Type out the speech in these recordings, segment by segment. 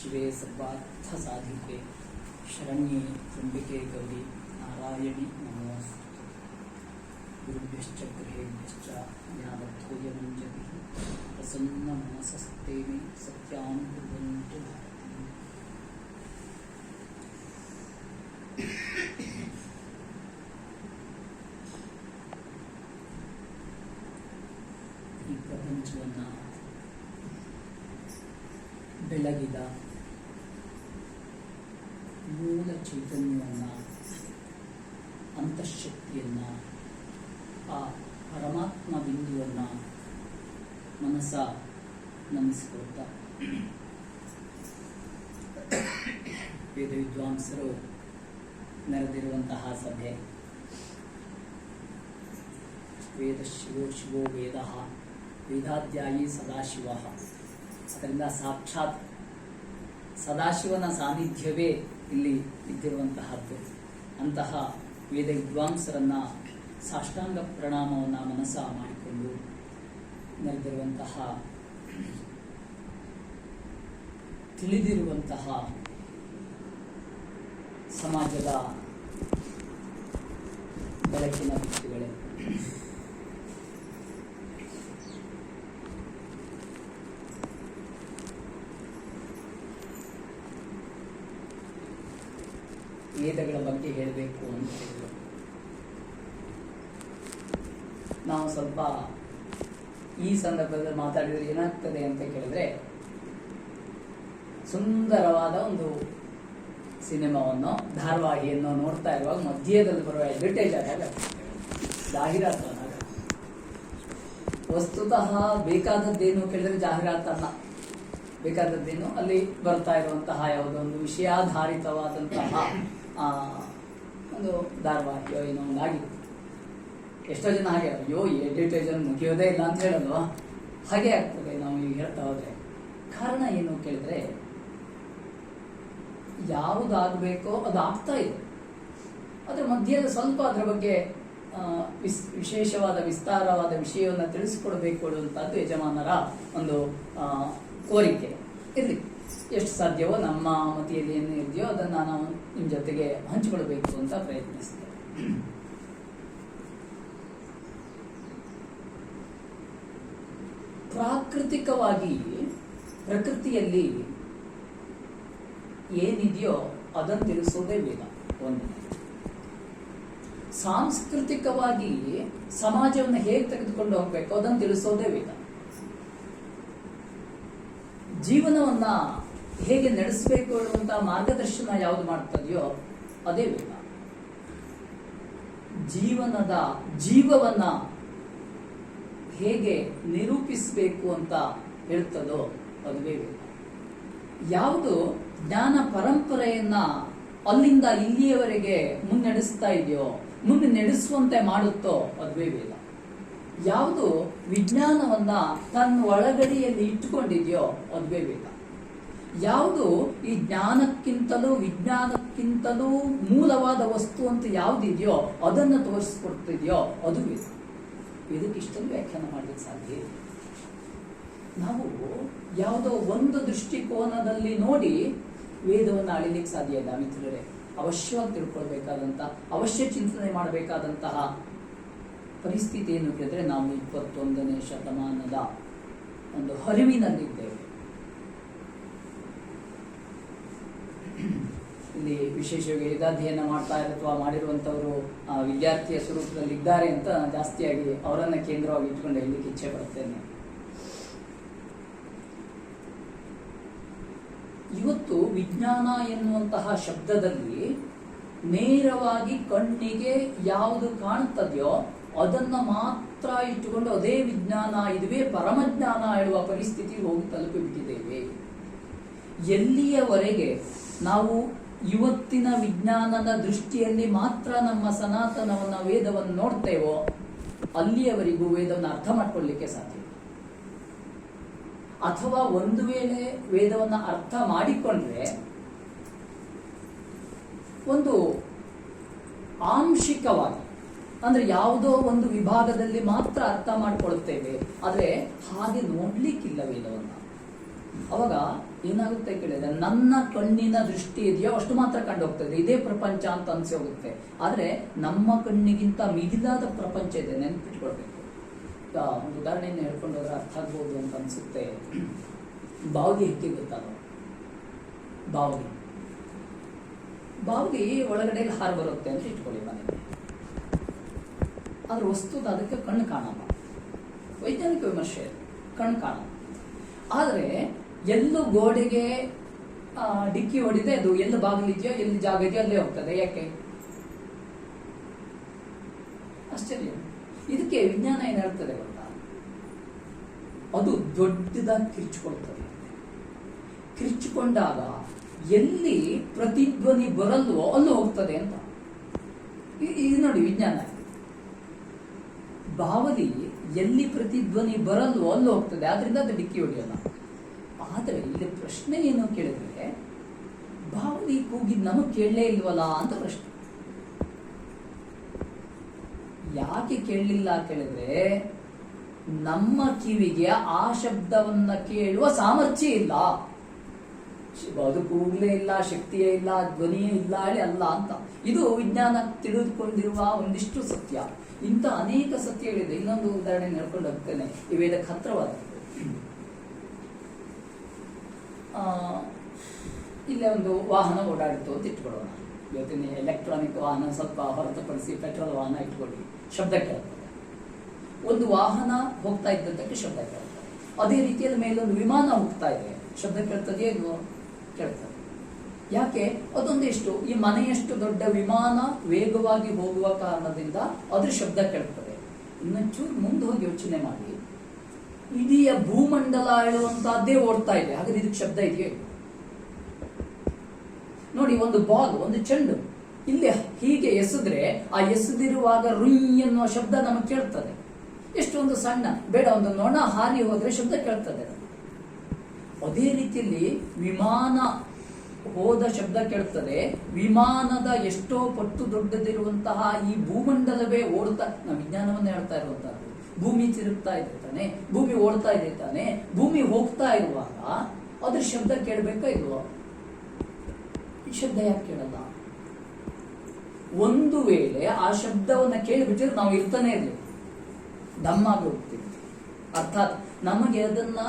ಶಿವೇ ಸರ್ವಾರ್ಥಸಾಧಿಕೆ ಶರಣ್ಯೇ ತ್ರ್ಯಂಬಕೆ ಗೌರಿ ನಾರಾಯಣಿ ನಮೋಸ್ತುತೆ. ಗುರುಭ್ಯಶ್ಚ ಗೃಹೇಭ್ಯಶ್ಚ ಜ್ಞಾನತ್ವಯಮಂಜತಿ ಪ್ರಸನ್ನ ಮನಸಸ್ತೆ ಮೇ ಸತ್ಯಾನ್ ಕುರ್ವಂತು ಭಾರತೀ. ಈ ಪ್ರಪಂಚವನ್ನು ಬೆಳಗಿದ ಮೂಲ ಚೈತನ್ಯವನ್ನು, ಅಂತಃಶಕ್ತಿಯನ್ನು, ಆ ಪರಮಾತ್ಮ ಬಿಂದುವನ್ನು ಮನಸ್ಸ ನಮಿಸಿಕೊಳ್ತಾ ವೇದ ವಿದ್ವಾಂಸರು ನೆರೆದಿರುವಂತಹ ಸಭೆ. ವೇದ ಶಿವೋ ಶಿವೋ ವೇದ ವೇದಾಧ್ಯಾಯಿ ಸದಾಶಿವ. ಅದರಿಂದ ಸಾಕ್ಷಾತ್ ಸದಾಶಿವನ ಸಾನ್ನಿಧ್ಯವೇ ಇಲ್ಲಿ ಇದ್ದಿರುವಂತಹದ್ದು. ಅಂತಹ ವೇದ ವಿದ್ವಾಂಸರನ್ನ ಸಾಷ್ಟಾಂಗ ಪ್ರಣಾಮವನ್ನು ಮನಸ್ಸ ಮಾಡಿಕೊಂಡು ನೆರೆದಿರುವಂತಹ, ತಿಳಿದಿರುವಂತಹ ಸಮಾಜದ ಬೆಳಕಿನ ವ್ಯಕ್ತಿಗಳೇ, ವೇದಗಳ ಬಗ್ಗೆ ಹೇಳಬೇಕು ಅಂತ ಹೇಳಿದ್ರು. ನಾವು ಸ್ವಲ್ಪ ಈ ಸಂದರ್ಭದಲ್ಲಿ ಮಾತಾಡಿದ್ರೆ ಏನಾಗ್ತದೆ ಅಂತ ಕೇಳಿದ್ರೆ, ಸುಂದರವಾದ ಒಂದು ಸಿನಿಮಾವನ್ನು, ಧಾರಾವಾಹಿಯನ್ನು ನೋಡ್ತಾ ಇರುವಾಗ ಮಧ್ಯದಲ್ಲಿ ಬರುವ ಅಡ್ವರ್ಟೈಸ್ ಆದಾಗ, ಜಾಹೀರಾತು ಆದಾಗ, ವಸ್ತುತಃ ಬೇಕಾದದ್ದೇನು ಕೇಳಿದ್ರೆ ಜಾಹೀರಾತನ್ನ, ಬೇಕಾದದ್ದೇನು ಅಲ್ಲಿ ಬರ್ತಾ ಇರುವಂತಹ ಯಾವುದೋ ಒಂದು ವಿಷಯಾಧಾರಿತವಾದಂತಹ ಒಂದು ಧಾರಾವಾಹಿಯೋ ಏನೋ ಒಂದು ಆಗಿದೆ. ಎಷ್ಟೋ ಜನ ಹಾಗೆ, ಅಯ್ಯೋ ಈ ಅಡ್ವರ್ಟೈಸರ್ ಮುಗಿಯೋದೇ ಇಲ್ಲ ಅಂತ ಹೇಳೋದು, ಹಾಗೆ ಆಗ್ತದೆ ನಾವು ಈಗ ಹೇಳ್ತಾ ಹೋದ್ರೆ. ಕಾರಣ ಏನು ಕೇಳಿದ್ರೆ, ಯಾವುದಾಗಬೇಕೋ ಅದು ಆಗ್ತಾ ಇದೆ. ಅದರ ಮಧ್ಯದ ಸ್ವಲ್ಪ ಅದರ ಬಗ್ಗೆ ವಿಶೇಷವಾದ ವಿಸ್ತಾರವಾದ ವಿಷಯವನ್ನು ತಿಳಿಸಿಕೊಡ್ಬೇಕು ಅನ್ನುವಂಥದ್ದು ಯಜಮಾನರ ಒಂದು ಕೋರಿಕೆ. ಇರಲಿ, ಎಷ್ಟು ಸಾಧ್ಯವೋ ನಮ್ಮ ಮತಿಯಲ್ಲಿ ಏನು ಇದೆಯೋ ಅದನ್ನು ನಾವು ನಿಮ್ಮ ಜೊತೆಗೆ ಹಂಚಿಕೊಳ್ಬೇಕು ಅಂತ ಪ್ರಯತ್ನಿಸ್ತೇವೆ. ಪ್ರಾಕೃತಿಕವಾಗಿ ಪ್ರಕೃತಿಯಲ್ಲಿ ಏನಿದೆಯೋ ಅದನ್ನು ತಿಳಿಸೋದೇ ವೇದ ಒಂದು. ಸಾಂಸ್ಕೃತಿಕವಾಗಿ ಸಮಾಜವನ್ನು ಹೇಗೆ ತೆಗೆದುಕೊಂಡು ಹೋಗ್ಬೇಕು ಅದನ್ನು ತಿಳಿಸೋದೇ ವೇದ. ಜೀವನವನ್ನ ಹೇಗೆ ನಡೆಸಬೇಕು ಅನ್ನುವಂತಹ ಮಾರ್ಗದರ್ಶನ ಯಾವುದು ಮಾಡ್ತದೆಯೋ ಅದೇ ವೇದ. ಜೀವನದ ಜೀವವನ್ನ ಹೇಗೆ ನಿರೂಪಿಸಬೇಕು ಅಂತ ಹೇಳ್ತದೋ ಅದುವೇ ವೇದ. ಯಾವುದು ಜ್ಞಾನ ಪರಂಪರೆಯನ್ನ ಅಲ್ಲಿಂದ ಇಲ್ಲಿಯವರೆಗೆ ಮುನ್ನಡೆಸ್ತಾ ಇದೆಯೋ, ಮುಂದೆ ನಡೆಸುವಂತೆ ಮಾಡುತ್ತೋ ಅದುವೇ ವೇದ. ಯಾವುದು ವಿಜ್ಞಾನವನ್ನ ತನ್ನ ಒಳಗಡೆಯಲ್ಲಿ ಇಟ್ಟುಕೊಂಡಿದೆಯೋ ಅದುವೇ ವೇದ. ಯಾವುದು ಈ ಜ್ಞಾನಕ್ಕಿಂತಲೂ ವಿಜ್ಞಾನಕ್ಕಿಂತಲೂ ಮೂಲವಾದ ವಸ್ತು ಅಂತ ಯಾವುದಿದೆಯೋ ಅದನ್ನು ತೋರಿಸ್ಕೊಡ್ತಿದೆಯೋ ಅದು ವೇದ. ವೇದಕ್ಕೆ ಇಷ್ಟೊಂದು ವ್ಯಾಖ್ಯಾನ ಮಾಡಲಿಕ್ಕೆ ಸಾಧ್ಯ. ನಾವು ಯಾವುದೋ ಒಂದು ದೃಷ್ಟಿಕೋನದಲ್ಲಿ ನೋಡಿ ವೇದವನ್ನು ಅಳಿಲಿಕ್ಕೆ ಸಾಧ್ಯ ಇಲ್ಲ ಮಿತ್ರರೇ. ಅವಶ್ಯವಾಗಿ ತಿಳ್ಕೊಳ್ಬೇಕಾದಂತಹ, ಅವಶ್ಯ ಚಿಂತನೆ ಮಾಡಬೇಕಾದಂತಹ ಪರಿಸ್ಥಿತಿ ಏನು ಕೇಳಿದ್ರೆ, ನಾವು 21ನೇ ಶತಮಾನದ ಒಂದು ಹರಿವಿನಲ್ಲಿದ್ದೇವೆ. ಇಲ್ಲಿ ವಿಶೇಷವಾಗಿ ವೇದಾಧ್ಯಯನ ಮಾಡ್ತಾ ಅಥವಾ ಮಾಡಿರುವಂತವರು ವಿದ್ಯಾರ್ಥಿಯ ಸ್ವರೂಪದಲ್ಲಿ ಇದ್ದಾರೆ ಅಂತ ಜಾಸ್ತಿಯಾಗಿ ಅವರನ್ನ ಕೇಂದ್ರವಾಗಿ ಇಟ್ಕೊಂಡು ಹೇಳಲಿಕ್ಕೆ ಇಚ್ಛೆ ಪಡ್ತೇನೆ. ಇವತ್ತು ವಿಜ್ಞಾನ ಎನ್ನುವಂತಹ ಶಬ್ದದಲ್ಲಿ ನೇರವಾಗಿ ಕಣ್ಣಿಗೆ ಯಾವುದು ಕಾಣುತ್ತದೆಯೋ ಅದನ್ನ ಮಾತ್ರ ಇಟ್ಟುಕೊಂಡು ಅದೇ ವಿಜ್ಞಾನ, ಇದುವೇ ಪರಮಜ್ಞಾನ ಹೇಳುವ ಪರಿಸ್ಥಿತಿ ಹೋಗಿ ತಲುಪಿಬಿಟ್ಟಿದ್ದೇವೆ. ಎಲ್ಲಿಯವರೆಗೆ ನಾವು ಇವತ್ತಿನ ವಿಜ್ಞಾನದ ದೃಷ್ಟಿಯಲ್ಲಿ ಮಾತ್ರ ನಮ್ಮ ಸನಾತನವನ್ನ ವೇದವನ್ನು ನೋಡ್ತೇವೋ ಅಲ್ಲಿಯವರೆಗೂ ವೇದವನ್ನು ಅರ್ಥ ಮಾಡ್ಕೊಳ್ಳಿಕ್ಕೆ ಸಾಧ್ಯ. ಅಥವಾ ಒಂದು ವೇಳೆ ವೇದವನ್ನು ಅರ್ಥ ಮಾಡಿಕೊಂಡ್ರೆ ಒಂದು ಆಂಶಿಕವಾಗಿ, ಅಂದ್ರೆ ಯಾವುದೋ ಒಂದು ವಿಭಾಗದಲ್ಲಿ ಮಾತ್ರ ಅರ್ಥ ಮಾಡ್ಕೊಳ್ತೇವೆ. ಆದ್ರೆ ಹಾಗೆ ನೋಡ್ಲಿಕ್ಕಿಲ್ಲ ವೇದವನ್ನ. ಅವಾಗ ಏನಾಗುತ್ತೆ ಕೇಳಿದ್ರೆ, ನನ್ನ ಕಣ್ಣಿನ ದೃಷ್ಟಿ ಇದೆಯೋ ಅಷ್ಟು ಮಾತ್ರ ಕಂಡು ಹೋಗ್ತದೆ, ಇದೇ ಪ್ರಪಂಚ ಅಂತ ಅನ್ಸಿ ಹೋಗುತ್ತೆ. ಆದ್ರೆ ನಮ್ಮ ಕಣ್ಣಿಗಿಂತ ಮಿಗಿಲಾದ ಪ್ರಪಂಚ ಇದೆ, ನೆನ್ಪಿಟ್ಕೊಳ್ಬೇಕು. ಒಂದು ಉದಾಹರಣೆಯನ್ನು ಹೇಳ್ಕೊಂಡು ಹೋದ್ರೆ ಅರ್ಥ ಆಗ್ಬೋದು ಅಂತ ಅನ್ಸುತ್ತೆ. ಬಾವಿಗೆ ಹೆಕ್ಕಿ ಗೊತ್ತಲ್ಲ, ಬಾವಿಗೆ ಒಳಗಡೆ ಹಾರು ಬರುತ್ತೆ ಅಂತ ಇಟ್ಕೊಳ್ಳಿ ಮನೆಗೆ. ಆದ್ರೆ ವಸ್ತುದ ಅದಕ್ಕೆ ಕಣ್ಣು ಕಾಣಲ್ಲ, ವೈಜ್ಞಾನಿಕ ವಿಮರ್ಶೆ, ಕಣ್ಣು ಕಾಣಲ್ಲ. ಆದ್ರೆ ಎಲ್ಲೂ ಗೋಡೆಗೆ ಡಿಕ್ಕಿ ಹೊಡಿದೆ, ಅದು ಎಲ್ಲಿ ಬಾಗಿಲಿದೆಯೋ ಎಲ್ಲಿ ಜಾಗ ಇದೆಯೋ ಅಲ್ಲೇ ಹೋಗ್ತದೆ. ಯಾಕೆ? ಆಶ್ಚರ್ಯ. ಇದಕ್ಕೆ ವಿಜ್ಞಾನ ಏನ್ ಹೇಳ್ತದೆ ಗೊತ್ತಾ? ಅದು ದೊಡ್ಡದಾಗಿ ಕಿರ್ಚಿಕೊಳ್ತದೆ. ಕಿರ್ಚಿಕೊಂಡಾಗ ಎಲ್ಲಿ ಪ್ರತಿಧ್ವನಿ ಬರಲ್ವೋ ಅಲ್ಲೂ ಹೋಗ್ತದೆ ಅಂತ. ಇದು ನೋಡಿ ವಿಜ್ಞಾನ. ಬಾವಲಿ ಎಲ್ಲಿ ಪ್ರತಿಧ್ವನಿ ಬರಲ್ವೋ ಅಲ್ಲೂ ಹೋಗ್ತದೆ, ಆದ್ರಿಂದ ಅದು ಡಿಕ್ಕಿ ಹೊಡೆಯಲ್ಲ. ಆದರೆ ಇಲ್ಲಿ ಪ್ರಶ್ನೆ ಏನು ಕೇಳಿದ್ರೆ, ಬಾವಲಿ ಕೂಗಿದ್ ನಮಗ್ ಕೇಳಲೇ ಇಲ್ವಲ್ಲ ಅಂತ ಪ್ರಶ್ನೆ. ಯಾಕೆ ಕೇಳಲಿಲ್ಲ ಕೇಳಿದ್ರೆ, ನಮ್ಮ ಕಿವಿಗೆ ಆ ಶಬ್ದವನ್ನ ಕೇಳುವ ಸಾಮರ್ಥ್ಯ ಇಲ್ಲ, ಅದು ಕೂಗ್ಲೇ ಇಲ್ಲ, ಶಕ್ತಿಯೇ ಇಲ್ಲ, ಧ್ವನಿಯೇ ಇಲ್ಲ ಹೇಳಿ ಅಲ್ಲ ಅಂತ. ಇದು ವಿಜ್ಞಾನ ತಿಳಿದುಕೊಂಡಿರುವ ಒಂದಿಷ್ಟು ಸತ್ಯ. ಇಂಥ ಅನೇಕ ಸತ್ಯಗಳಿದೆ. ಇನ್ನೊಂದು ಉದಾಹರಣೆ ಹೇಳ್ಕೊಂಡು ಹೋಗ್ತೇನೆ, ಈ ವೇದಕ್ಕೆ ಹತ್ರವಾದ. ಇಲ್ಲೇ ಒಂದು ವಾಹನ ಓಡಾಡಿತು ಅಂತ ಇಟ್ಕೊಳ್ಳೋಣ. ಇವತ್ತಿನ ಎಲೆಕ್ಟ್ರಾನಿಕ್ ವಾಹನ ಸ್ವಲ್ಪ ಹೊರತುಪಡಿಸಿ ಪೆಟ್ರೋಲ್ ವಾಹನ ಇಟ್ಕೊಳ್ಳಿ, ಶಬ್ದ ಕೇಳ್ತದೆ. ಒಂದು ವಾಹನ ಹೋಗ್ತಾ ಇದ್ದದ್ದಕ್ಕೆ ಶಬ್ದ ಕೇಳ್ತದೆ. ಅದೇ ರೀತಿಯಲ್ಲಿ ಮೇಲೊಂದು ವಿಮಾನ ಹೋಗ್ತಾ ಇದೆ, ಶಬ್ದ ಕೇಳ್ತದೆ, ಏನು ಕೇಳ್ತದೆ. ಯಾಕೆ? ಅದೊಂದಿಷ್ಟು ಈ ಮನೆಯಷ್ಟು ದೊಡ್ಡ ವಿಮಾನ ವೇಗವಾಗಿ ಹೋಗುವ ಕಾರಣದಿಂದ ಅದ್ರ ಶಬ್ದ ಕೇಳ್ತದೆ. ಇನ್ನೊಂಚೂರು ಮುಂದೆ ಹೋಗಿ ಯೋಚನೆ ಮಾಡಿ, ಇಡೀ ಭೂಮಂಡಲ ಹೇಳುವಂತಹದ್ದೇ ಓಡ್ತಾ ಇದೆ, ಹಾಗಾದ್ರೆ ಇದಕ್ಕೆ ಶಬ್ದ ಇದೆಯೇ? ನೋಡಿ, ಒಂದು ಬಾಲ್, ಒಂದು ಚೆಂಡು ಇಲ್ಲಿ ಹೀಗೆ ಎಸೆದ್ರೆ ಆ ಎಸೆದಿರುವಾಗ ರುಯ್ ಎನ್ನುವ ಶಬ್ದ ನಮಗೆ ಕೇಳ್ತದೆ. ಎಷ್ಟೊಂದು ಸಣ್ಣ ಬೇಡ, ಒಂದು ನೊಣ ಹಾರಿ ಹೋದ್ರೆ ಶಬ್ದ ಕೇಳ್ತದೆ. ಅದೇ ರೀತಿಯಲ್ಲಿ ವಿಮಾನ ಹೋದ ಶಬ್ದ ಕೇಳ್ತದೆ. ವಿಮಾನದ ಎಷ್ಟೋ ಪಟ್ಟು ದೊಡ್ಡದಿರುವಂತಹ ಈ ಭೂಮಂಡಲವೇ ಓಡ್ತಾ, ನಾವು ವಿಜ್ಞಾನವನ್ನ ಹೇಳ್ತಾ ಇರುವಂತಹದ್ದು. ಭೂಮಿ ತಿರುಗ್ತಾ ಇದೆ ತಾನೆ, ಭೂಮಿ ಓಡ್ತಾ ಇದೆ ತಾನೆ, ಭೂಮಿ ಹೋಗ್ತಾ ಇರುವಾಗ ಅದ್ರ ಶಬ್ದ ಕೇಳಬೇಕಾ ಇಲ್ವೋ? ಈ ಶಬ್ದ ಯಾಕೆ ಕೇಳಲ್ಲ? ಒಂದು ವೇಳೆ ಆ ಶಬ್ದವನ್ನ ಕೇಳಿಬಿಟ್ಟಿದ್ರೆ ನಾವು ಇರ್ತಾನೆ ಇರ್ಲಿ, ದಮ್ಮಾಗಿ ಹೋಗ್ತೀವಿ. ಅರ್ಥಾತ್ ನಮಗೆ ಅದನ್ನ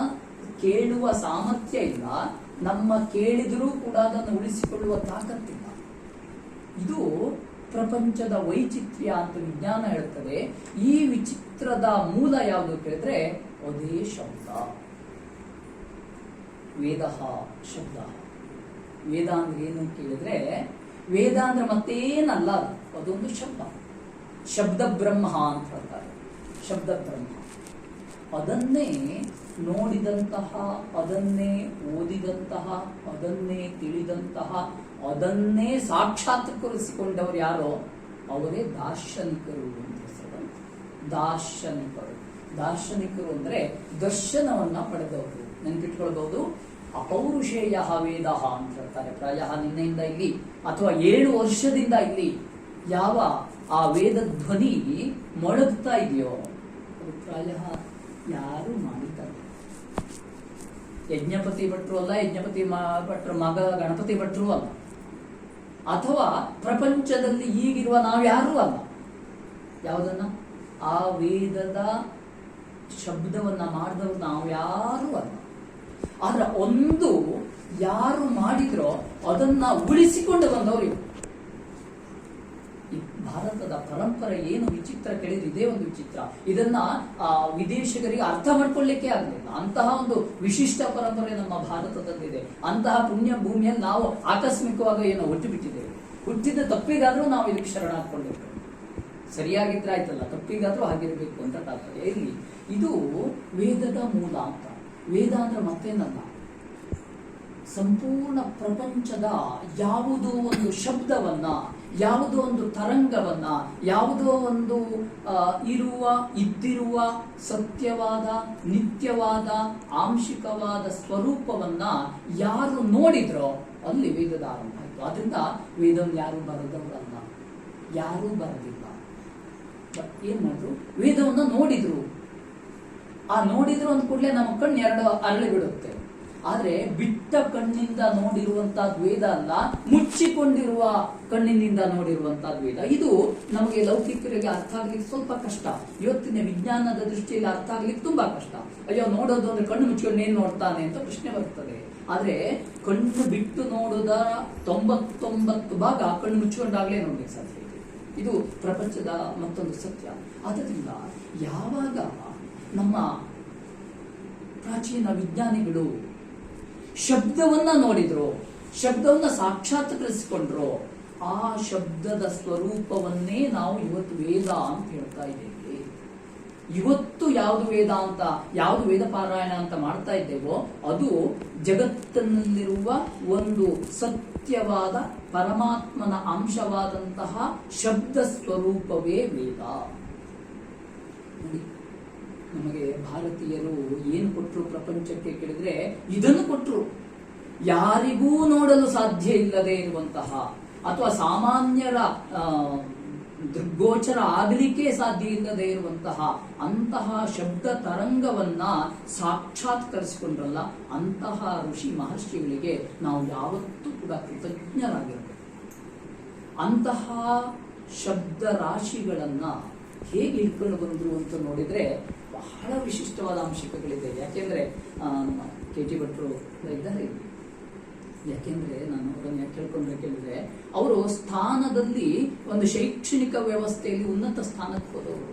ಕೇಳುವ ಸಾಮರ್ಥ್ಯ ಇಲ್ಲ, ನಮ್ಮ ಕೇಳಿದರೂ ಕೂಡ ಅದನ್ನು ಉಳಿಸಿಕೊಳ್ಳುವ ತಾಕತ್ತಿಲ್ಲ. ಇದು ಪ್ರಪಂಚದ ವೈಚಿತ್ರ್ಯ ಅಂತ ವಿಜ್ಞಾನ ಹೇಳುತ್ತದೆ. ಈ ವಿಚಿತ್ರದ ಮೂಲ ಯಾವುದು ಕೇಳಿದ್ರೆ ಅದೇ ಶಬ್ದ. ವೇದ ಶಬ್ದ. ವೇದ ಅಂದ್ರೆ ಏನು ಕೇಳಿದ್ರೆ, ವೇದ ಅಂದ್ರೆ ಮತ್ತೇನಲ್ಲ, ಅದೊಂದು ಶಬ್ದ. ಶಬ್ದ ಬ್ರಹ್ಮ ಅಂತ ಹೇಳ್ತಾರೆ. ಶಬ್ದ ಬ್ರಹ್ಮ. ಅದನ್ನೇ ನೋಡಿದಂತಹ, ಅದನ್ನೇ ಓದಿದಂತಹ, ಅದನ್ನೇ ತಿಳಿದಂತಹ, ಅದನ್ನೇ ಸಾಕ್ಷಾತ್ಕರಿಸಿಕೊಂಡವರು ಯಾರೋ ಅವರೇ ದಾರ್ಶನಿಕರು ಅಂತ ಹೆಸರು. ದಾರ್ಶನಿಕರು. ದಾರ್ಶನಿಕರು ಅಂದ್ರೆ ದರ್ಶನವನ್ನ ಪಡೆದವರು. ನೆನ್ಪಿಟ್ಕೊಳ್ಬಹುದು. ಅಪೌರುಷೇಯ ವೇದ ಅಂತ ಹೇಳ್ತಾರೆ. ಪ್ರಾಯ ನಿನ್ನೆಯಿಂದ ಇಲ್ಲಿ ಅಥವಾ 7 ವರ್ಷದಿಂದ ಇಲ್ಲಿ ಯಾವ ಆ ವೇದ ಧ್ವನಿ ಮೊಳಗ್ತಾ ಇದೆಯೋ ಅದು ಪ್ರಾಯ ಯಾರು ಮಾಡಿದ್ದಾರೆ. ಯಜ್ಞಪತಿ ಭಟ್ರು ಅಲ್ಲ, ಯಜ್ಞಪತಿ ಭಟ್ರ ಮಗ ಗಣಪತಿ ಭಟ್ರು ಅಲ್ಲ, ಅಥವಾ ಪ್ರಪಂಚದಲ್ಲಿ ಈಗಿರುವ ನಾವ್ಯಾರೂ ಅಲ್ಲ. ಯಾವುದನ್ನ? ಆ ವೇದದ ಶಬ್ದವನ್ನ ಮಾಡಿದವರು ನಾವ್ಯಾರೂ ಅಲ್ಲ. ಆದ್ರೆ ಒಂದು ಯಾರು ಮಾಡಿದ್ರೋ ಅದನ್ನ ಉಳಿಸಿಕೊಂಡು ಬಂದವರು ಇವರು. ಈ ಭಾರತದ ಪರಂಪರೆ ಏನು ವಿಚಿತ್ರ ಕೇಳಿದ್ರೆ ಇದೇ ಒಂದು ವಿಚಿತ್ರ. ಇದನ್ನ ವಿದೇಶಿಗರಿಗೆ ಅರ್ಥ ಮಾಡ್ಕೊಳ್ಳಿಕ್ಕೆ ಆಗಲಿಲ್ಲ. ಅಂತಹ ಒಂದು ವಿಶಿಷ್ಟ ಪರಂಪರೆ ನಮ್ಮ ಭಾರತದಲ್ಲಿದೆ. ಅಂತಹ ಪುಣ್ಯ ಭೂಮಿಯಲ್ಲಿ ನಾವು ಆಕಸ್ಮಿಕವಾಗಿ ಏನೋ ಹುಟ್ಟು ಬಿಟ್ಟಿದ್ದೇವೆ. ಹುಟ್ಟಿದ ತಪ್ಪಿಗಾದ್ರೂ ನಾವು ಇದಕ್ಕೆ ಶರಣಾಗ್ಕೊಂಡಿರ್ತೇವೆ. ಸರಿಯಾಗಿದ್ರೆ ಆಯ್ತಲ್ಲ, ತಪ್ಪಿಗಾದ್ರೂ ಆಗಿರ್ಬೇಕು ಅಂತ ತಾತ್ಪರ್ಯ. ಇಲ್ಲಿ ಇದು ವೇದದ ಮೂಲ ಅಂತ. ವೇದ ಅಂದ್ರೆ ಮತ್ತೇನಲ್ಲ, ಸಂಪೂರ್ಣ ಪ್ರಪಂಚದ ಯಾವುದೋ ಒಂದು ಶಬ್ದವನ್ನ, ಯಾವುದೋ ಒಂದು ತರಂಗವನ್ನ, ಯಾವುದೋ ಒಂದು ಇದ್ದಿರುವ ಸತ್ಯವಾದ, ನಿತ್ಯವಾದ, ಆಂಶಿಕವಾದ ಸ್ವರೂಪವನ್ನ ಯಾರು ನೋಡಿದ್ರೋ ಅಲ್ಲಿ ವೇದದ ಆರಂಭ ಆಯಿತು. ಆದ್ರಿಂದ ವೇದವನ್ನು ಯಾರು ಬರೆದವರಲ್ಲ, ಯಾರೂ ಬರಲಿಲ್ಲ. ಏನ್ ಮಾಡಿದ್ರು? ವೇದವನ್ನ ನೋಡಿದ್ರು. ಆ ನೋಡಿದ್ರು ಅಂದ ಕೂಡಲೇ ನಮ್ಮ ಕಣ್ಣು ಎರಡು ಅರಳಿ ಬಿಡುತ್ತೆ. ಆದ್ರೆ ಬಿಟ್ಟ ಕಣ್ಣಿಂದ ನೋಡಿರುವಂತಹದ್ದು ವೇದ ಅಲ್ಲ, ಮುಚ್ಚಿಕೊಂಡಿರುವ ಕಣ್ಣಿನಿಂದ ನೋಡಿರುವಂತಹದ್ದು ವೇದ. ಇದು ನಮಗೆ ಲೌಕಿಕರಿಗೆ ಅರ್ಥ ಆಗ್ಲಿಕ್ಕೆ ಸ್ವಲ್ಪ ಕಷ್ಟ. ಇವತ್ತಿನ ವಿಜ್ಞಾನದ ದೃಷ್ಟಿಯಲ್ಲಿ ಅರ್ಥ ಆಗ್ಲಿಕ್ಕೆ ತುಂಬಾ ಕಷ್ಟ. ಅಯ್ಯೋ, ನೋಡೋದು ಅಂದ್ರೆ ಕಣ್ಣು ಮುಚ್ಕೊಂಡು ಏನ್ ನೋಡ್ತಾನೆ ಅಂತ ಪ್ರಶ್ನೆ ಬರ್ತದೆ. ಆದ್ರೆ ಕಣ್ಣು ಬಿಟ್ಟು ನೋಡೋದ 99 ಭಾಗ ಕಣ್ಣು ಮುಚ್ಚಿಕೊಂಡಾಗ್ಲೇ ನೋಡ್ಲಿಕ್ಕೆ ಸಾಧ್ಯ ಇದೆ. ಇದು ಪ್ರಪಂಚದ ಮತ್ತೊಂದು ಸತ್ಯ. ಆದ್ದರಿಂದ ಯಾವಾಗ ನಮ್ಮ ಪ್ರಾಚೀನ ವಿಜ್ಞಾನಿಗಳು ಶಬ್ದವನ್ನ ನೋಡಿದ್ರು, ಶಬ್ದವನ್ನ ಸಾಕ್ಷಾತ್ಕರಿಸಿಕೊಂಡ್ರು, ಆ ಶಬ್ದದ ಸ್ವರೂಪವನ್ನೇ ನಾವು ಇವತ್ತು ವೇದ ಅಂತ ಹೇಳ್ತಾ ಇದ್ದೇವೆ. ಇವತ್ತು ಯಾವುದು ವೇದ ಅಂತ, ಯಾವುದು ವೇದ ಪಾರಾಯಣ ಅಂತ ಮಾಡ್ತಾ ಇದ್ದೇವೋ ಅದು ಜಗತ್ತಿನಲ್ಲಿರುವ ಒಂದು ಸತ್ಯವಾದ ಪರಮಾತ್ಮನ ಅಂಶವಾದಂತಹ ಶಬ್ದ ಸ್ವರೂಪವೇ ವೇದ. ನಮಗೆ ಭಾರತೀಯರು ಏನು ಕೊಟ್ಟರು ಪ್ರಪಂಚಕ್ಕೆ ಕೇಳಿದ್ರೆ ಇದನ್ನು ಕೊಟ್ಟರು. ಯಾರಿಗೂ ನೋಡಲು ಸಾಧ್ಯ ಇಲ್ಲದೆ ಇರುವಂತಹ ಅಥವಾ ಸಾಮಾನ್ಯರ ದೃಗ್ಗೋಚರ ಆಗಲಿಕ್ಕೆ ಸಾಧ್ಯ ಇಲ್ಲದೆ ಇರುವಂತಹ ಅಂತಹ ಶಬ್ದ ತರಂಗವನ್ನ ಸಾಕ್ಷಾತ್ಕರಿಸಿಕೊಂಡ್ರಲ್ಲ, ಅಂತಹ ಋಷಿ ಮಹರ್ಷಿಗಳಿಗೆ ನಾವು ಯಾವತ್ತೂ ಕೂಡ ಕೃತಜ್ಞರಾಗಿರಬೇಕು. ಅಂತಹ ಶಬ್ದ ರಾಶಿಗಳನ್ನ ಹೇಗೆ ಇಟ್ಕೊಂಡು ಬಂದ್ರು ಅಂತ ನೋಡಿದ್ರೆ ಬಹಳ ವಿಶಿಷ್ಟವಾದ ಅಂಶಗಳಿದೆ. ಯಾಕೆಂದ್ರೆ ಕೆ ಟಿ ಭಟ್ರು ಇದ್ದಾರೆ. ಯಾಕೆಂದ್ರೆ ನಾನು ಅವರನ್ನು ಯಾಕೆ ಕೇಳ್ಕೊಂಡ್ರೆ ಕೇಳಿದ್ರೆ, ಅವರು ಸ್ಥಾನದಲ್ಲಿ ಒಂದು ಶೈಕ್ಷಣಿಕ ವ್ಯವಸ್ಥೆಯಲ್ಲಿ ಉನ್ನತ ಸ್ಥಾನಕ್ಕೆ ಹೋದವರು.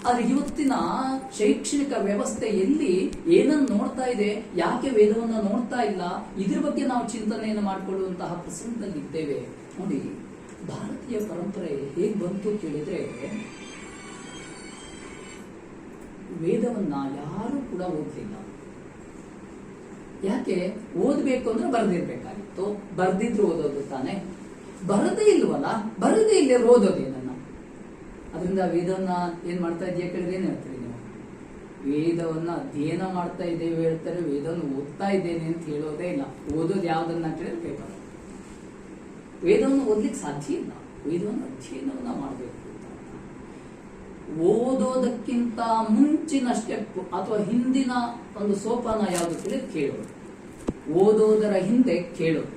ಆದ್ರೆ ಇವತ್ತಿನ ಶೈಕ್ಷಣಿಕ ವ್ಯವಸ್ಥೆ ಎಲ್ಲಿ ಏನನ್ನು ನೋಡ್ತಾ ಇದೆ, ಯಾಕೆ ವೇದವನ್ನ ನೋಡ್ತಾ ಇಲ್ಲ, ಇದ್ರ ಬಗ್ಗೆ ನಾವು ಚಿಂತನೆಯನ್ನು ಮಾಡಿಕೊಳ್ಳುವಂತಹ ಪ್ರಸಂಗದಲ್ಲಿ ಇದ್ದೇವೆ. ನೋಡಿ, ಭಾರತೀಯ ಪರಂಪರೆ ಹೇಗೆ ಬಂತು ಕೇಳಿದ್ರೆ, ವೇದವನ್ನ ಯಾರು ಕೂಡ ಓದಲಿಲ್ಲ. ಯಾಕೆ? ಓದ್ಬೇಕು ಅಂದ್ರೆ ಬರೆದಿರ್ಬೇಕಾಗಿತ್ತು. ಬರ್ದಿದ್ರು ಓದೋದು ತಾನೆ. ಬರದೇ ಇಲ್ವಲ್ಲ, ಬರದೇ ಇಲ್ಲೇ ಓದೋದೇನನ್ನ. ಅದರಿಂದ ವೇದವನ್ನ ಏನ್ ಮಾಡ್ತಾ ಇದೆಯಾ ಕೇಳಿದ್ರೆ ಏನ್ ಹೇಳ್ತೀರಿ ನೀವು? ವೇದವನ್ನ ಅಧ್ಯಯನ ಮಾಡ್ತಾ ಇದ್ದೇವೆ ಹೇಳ್ತಾರೆ, ವೇದವನ್ನು ಓದ್ತಾ ಇದ್ದೇನೆ ಅಂತ ಹೇಳೋದೇ ಇಲ್ಲ. ಓದೋದು ಯಾವ್ದನ್ನ ಕೇಳಿದ್ರೆ ಪೇಪರ್. ವೇದವನ್ನು ಓದ್ಲಿಕ್ಕೆ ಸಾಧ್ಯ ಇಲ್ಲ. ವೇದವನ್ನು ಅಧ್ಯಯನವನ್ನ ಮಾಡಬೇಕು. ಓದೋದಕ್ಕಿಂತ ಮುಂಚಿನ ಸ್ಟೆಪ್ ಅಥವಾ ಹಿಂದಿನ ಒಂದು ಸೋಪಾನ ಯಾವುದು ಕೇಳಿದ್ರೆ ಕೇಳೋದು. ಓದೋದರ ಹಿಂದೆ ಕೇಳೋದು.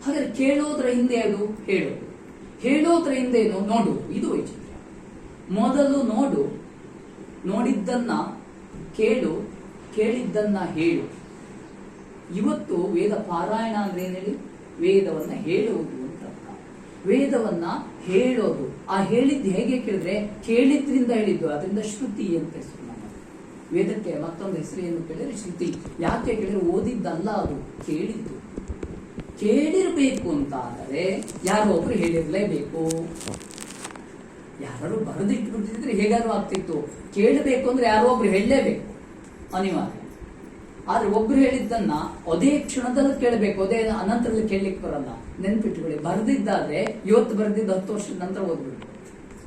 ಹಾಗಾದ್ರೆ ಕೇಳೋದ್ರ ಹಿಂದೆ ಅದು ಹೇಳೋದು, ಹೇಳೋದ್ರ ಹಿಂದೆ ಏನು ನೋಡುವುದು. ಇದು ವೈಚಿತ್ರ್ಯ. ಮೊದಲು ನೋಡು, ನೋಡಿದ್ದನ್ನ ಕೇಳು, ಕೇಳಿದ್ದನ್ನ ಹೇಳು. ಇವತ್ತು ವೇದ ಪಾರಾಯಣ ಅಂದ್ರೆ ಏನ್ ಹೇಳಿ? ವೇದವನ್ನ ಹೇಳುವುದು ಅಂತ ಅರ್ಥ. ವೇದವನ್ನ ಹೇಳೋದು. ಆ ಹೇಳಿದ್ದು ಹೇಗೆ ಕೇಳಿದ್ರೆ ಕೇಳಿದ್ರಿಂದ ಹೇಳಿದ್ದು, ಅದರಿಂದ ಶ್ರುತಿ ಅಂತ ಹೆಸರು. ವೇದಕ್ಕೆ ಮತ್ತೊಂದು ಹೆಸರು ಏನು ಕೇಳಿದ್ರೆ ಶ್ರುತಿ. ಯಾಕೆ ಕೇಳಿದ್ರೆ ಓದಿದ್ದಲ್ಲ, ಅದು ಕೇಳಿದ್ದು. ಕೇಳಿರ್ಬೇಕು ಅಂತ ಆದರೆ ಯಾರೋ ಒಬ್ರು ಹೇಳಿರ್ಲೇಬೇಕು. ಯಾರು ಬರೆದಿಟ್ಬಿಟ್ಟಿದ್ರೆ ಹೇಗಾದ್ರು ಆಗ್ತಿತ್ತು. ಕೇಳಬೇಕು ಅಂದ್ರೆ ಯಾರೋ ಒಬ್ರು ಹೇಳಲೇಬೇಕು, ಅನಿವಾರ್ಯ. ಆದ್ರೆ ಒಬ್ರು ಹೇಳಿದ್ದನ್ನ ಅದೇ ಕ್ಷಣದಲ್ಲಿ ಕೇಳಬೇಕು, ಅದೇ ಅನಂತರಲ್ಲಿ ಕೇಳಲಿಕ್ಕೆ ಬರಲ್ಲ. ನೆನ್ಪಿಟ್ಟುಕೊಳ್ಳಿ, ಬರೆದಿದ್ದಾದ್ರೆ ಇವತ್ತು ಬರೆದಿದ್ದು 10 ವರ್ಷದ ನಂತರ ಓದ್ಬಿಡ್ಬೇಕು.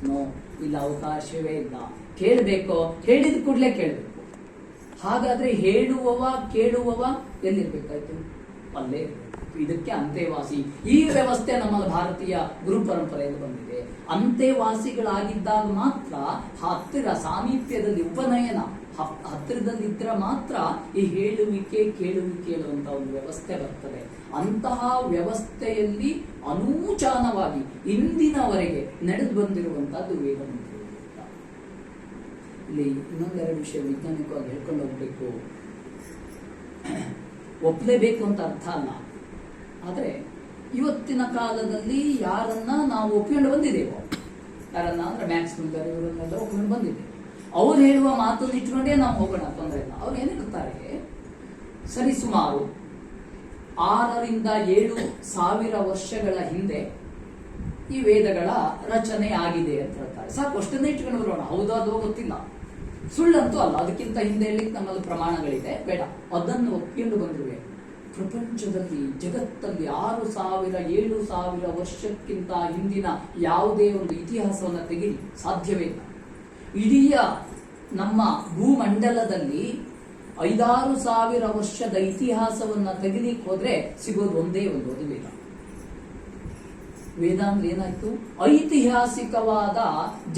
ನೋ, ಇಲ್ಲ, ಅವಕಾಶವೇ ಇಲ್ಲ. ಕೇಳಬೇಕು, ಹೇಳಿದ ಕೂಡಲೇ ಕೇಳಬೇಕು. ಹಾಗಾದ್ರೆ ಹೇಳುವವ ಕೇಳುವವ ಎಲ್ಲಿರ್ಬೇಕಾಯ್ತು? ಅಲ್ಲೇ ಇರಬೇಕು. ಇದಕ್ಕೆ ಅಂತೆವಾಸಿ. ಈ ವ್ಯವಸ್ಥೆ ನಮ್ಮ ಭಾರತೀಯ ಗುರು ಪರಂಪರೆಯಲ್ಲಿ ಬಂದಿದೆ. ಅಂತೆವಾಸಿಗಳಾಗಿದ್ದಾಗ ಮಾತ್ರ ಹತ್ತಿರ ಸಾಮೀಪ್ಯದಲ್ಲಿ ಉಪನಯನ ಹತ್ತಿರದಲ್ಲಿದ್ದರೆ ಮಾತ್ರ ಈ ಹೇಳುವಿಕೆ ಕೇಳುವಿಕೆ ಹೇಳುವಂತ ಒಂದು ವ್ಯವಸ್ಥೆ ಬರ್ತದೆ. ಅಂತಹ ವ್ಯವಸ್ಥೆಯಲ್ಲಿ ಅನೂಚಾನವಾಗಿ ಇಂದಿನವರೆಗೆ ನಡೆದು ಬಂದಿರುವಂತಹದ್ದು ವೇದ ಮಂತ್ರ. ಇಲ್ಲಿ ಇನ್ನೊಂದೆರಡು ವಿಷಯ ವೈಜ್ಞಾನಿಕವಾಗಿ ಹೇಳ್ಕೊಂಡು ಹೋಗ್ಬೇಕು. ಒಪ್ಪಲೇಬೇಕು ಅಂತ ಅರ್ಥ ಅಲ್ಲ. ಆದ್ರೆ ಇವತ್ತಿನ ಕಾಲದಲ್ಲಿ ಯಾರನ್ನ ನಾವು ಒಪ್ಕೊಂಡು ಬಂದಿದ್ದೇವೋ, ಯಾರನ್ನ ಅಂದ್ರೆ ಮ್ಯಾಕ್ಸ್ ಮುಲ್ಲರ್ ಇವರನ್ನೆಲ್ಲ ಒಪ್ಕೊಂಡು ಬಂದಿದ್ದೇವೆ. ಅವ್ರು ಹೇಳುವ ಮಾತನ್ನು ಇಟ್ಕೊಂಡೇ ನಾವು ಹೋಗೋಣ, ತೊಂದರೆ ಇಲ್ಲ. ಅವ್ರು ಏನಿರ್ತಾರೆ, ಸರಿಸುಮಾರು 6 ರಿಂದ 7 ಸಾವಿರ ವರ್ಷಗಳ ಹಿಂದೆ ಈ ವೇದಗಳ ರಚನೆ ಆಗಿದೆ ಅಂತ ಹೇಳ್ತಾರೆ. ಸಾಕು, ಅಷ್ಟನ್ನೇ ಇಟ್ಕೊಂಡು ಬರೋಣ. ಹೌದೋ ಅದು ಗೊತ್ತಿಲ್ಲ, ಸುಳ್ಳಂತೂ ಅಲ್ಲ. ಅದಕ್ಕಿಂತ ಹಿಂದೆ ಹೇಳಲಿಕ್ಕೆ ನಮ್ಮಲ್ಲಿ ಪ್ರಮಾಣಗಳಿದೆ, ಬೇಡ. ಅದನ್ನು ಒಪ್ಪಿಕೊಂಡು ಬಂದಿರುವೆ. ಪ್ರಪಂಚದಲ್ಲಿ, ಜಗತ್ತಲ್ಲಿ 6 ಸಾವಿರ 7 ಸಾವಿರ ವರ್ಷಕ್ಕಿಂತ ಹಿಂದಿನ ಯಾವುದೇ ಒಂದು ಇತಿಹಾಸವನ್ನು ತೆಗೆಯಲಿ ಸಾಧ್ಯವೇ ಇಲ್ಲ. ಇಡೀ ನಮ್ಮ ಭೂಮಂಡಲದಲ್ಲಿ 5-6 ಸಾವಿರ ವರ್ಷದ ಇತಿಹಾಸವನ್ನ ತೆಗಿಲಿಕ್ಕೆ ಹೋದ್ರೆ ಸಿಗೋದು ಒಂದೇ ಒಂದು, ಅದು ವೇದ. ವೇದ ಅಂದ್ರೆ ಏನಾಯ್ತು? ಐತಿಹಾಸಿಕವಾದ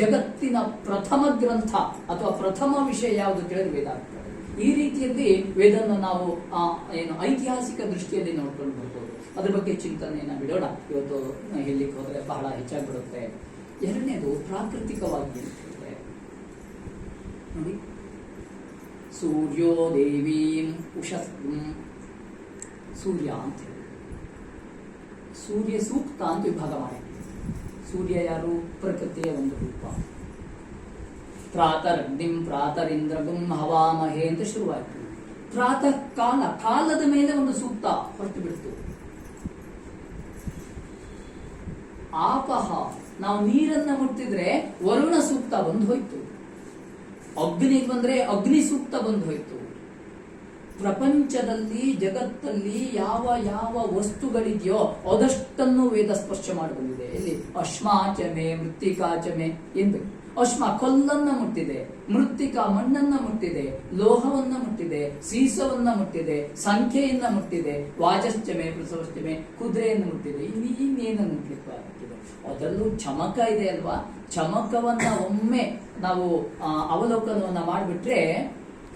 ಜಗತ್ತಿನ ಪ್ರಥಮ ಗ್ರಂಥ ಅಥವಾ ಪ್ರಥಮ ವಿಷಯ ಯಾವುದು ಕೇಳಿದ್ರೆ ವೇದ ಆಗ್ತದೆ. ಈ ರೀತಿಯಲ್ಲಿ ವೇದವನ್ನು ನಾವು ಏನು ಐತಿಹಾಸಿಕ ದೃಷ್ಟಿಯಲ್ಲಿ ನೋಡ್ಕೊಂಡು ಬರ್ಬೋದು. ಅದ್ರ ಬಗ್ಗೆ ಚಿಂತನೆಯನ್ನು ಬಿಡೋಣ. ಇವತ್ತು ಹೇಳಲಿಕ್ಕೆ ಹೋದರೆ ಬಹಳ ಹೆಚ್ಚಾಗ್ಬಿಡುತ್ತೆ. ಎರಡನೇದು ಪ್ರಾಕೃತಿಕವಾಗಿ ಇರ್ತದೆ ನೋಡಿ. ಸೂರ್ಯೋ ದೇವೀಂ ಉಷಸ್ ಸೂರ್ಯ ಅಂತ ಹೇಳಿ ಸೂರ್ಯ ಸೂಕ್ತ ಅಂತ ವಿಭಾಗ ಮಾಡಿ. ಸೂರ್ಯ ಯಾರು? ಪ್ರಕೃತಿಯ ಒಂದು ರೂಪ. ಪ್ರಾತರಗ್ನಿಂ ಪ್ರಾತರಿಂದ್ರಗುಂ ಹವಾಮಹೇ ಅಂತ ಶುರುವಾಯಿತು. ಪ್ರಾತಃ ಕಾಲ, ಕಾಲದ ಮೇಲೆ ಒಂದು ಸೂಕ್ತ ಹೊರಟು ಬಿಡ್ತು. ಆಪಹ, ನಾವು ನೀರನ್ನ ಮುಟ್ಟಿದ್ರೆ ವರುಣ ಸೂಕ್ತ ಬಂದು ಹೋಯ್ತು. ಅಗ್ನಿ ಬಂದ್ರೆ ಅಗ್ನಿ ಸೂಕ್ತ ಬಂದು ಹೋಯ್ತು. ಪ್ರಪಂಚದಲ್ಲಿ ಜಗತ್ತಲ್ಲಿ ಯಾವ ಯಾವ ವಸ್ತುಗಳಿದೆಯೋ ಅದಷ್ಟನ್ನು ವೇದ ಸ್ಪರ್ಶ ಮಾಡಿ ಬಂದಿದೆ. ಎಲ್ಲಿ? ಅಶ್ಮಾಚಮೆ ಮೃತ್ತಿಕಾಚಮೆ ಎಂದು. ಅಶ್ಮ ಕಲ್ಲನ್ನ ಮುಟ್ಟಿದೆ, ಮೃತ್ತಿಕಾ ಮಣ್ಣನ್ನ ಮುಟ್ಟಿದೆ, ಲೋಹವನ್ನ ಮುಟ್ಟಿದೆ, ಸೀಸವನ್ನ ಮುಟ್ಟಿದೆ, ಸಂಖ್ಯೆಯನ್ನ ಮುಟ್ಟಿದೆ, ವಾಚಶ್ಚಮೆ ಪ್ರಸವಶ್ಚಮೆ ಕುದುರೆಯನ್ನು ಮುಟ್ಟಿದೆ. ಇನ್ನೇನನ್ನು ಮುಟ್ಲಿಕ್ಕೆ ಆಗ್ತಿದೆ? ಅದರಲ್ಲೂ ಚಮಕ ಇದೆ ಅಲ್ವಾ? ಚಮಕವನ್ನ ಒಮ್ಮೆ ನಾವು ಅವಲೋಕನವನ್ನ ಮಾಡಿಬಿಟ್ರೆ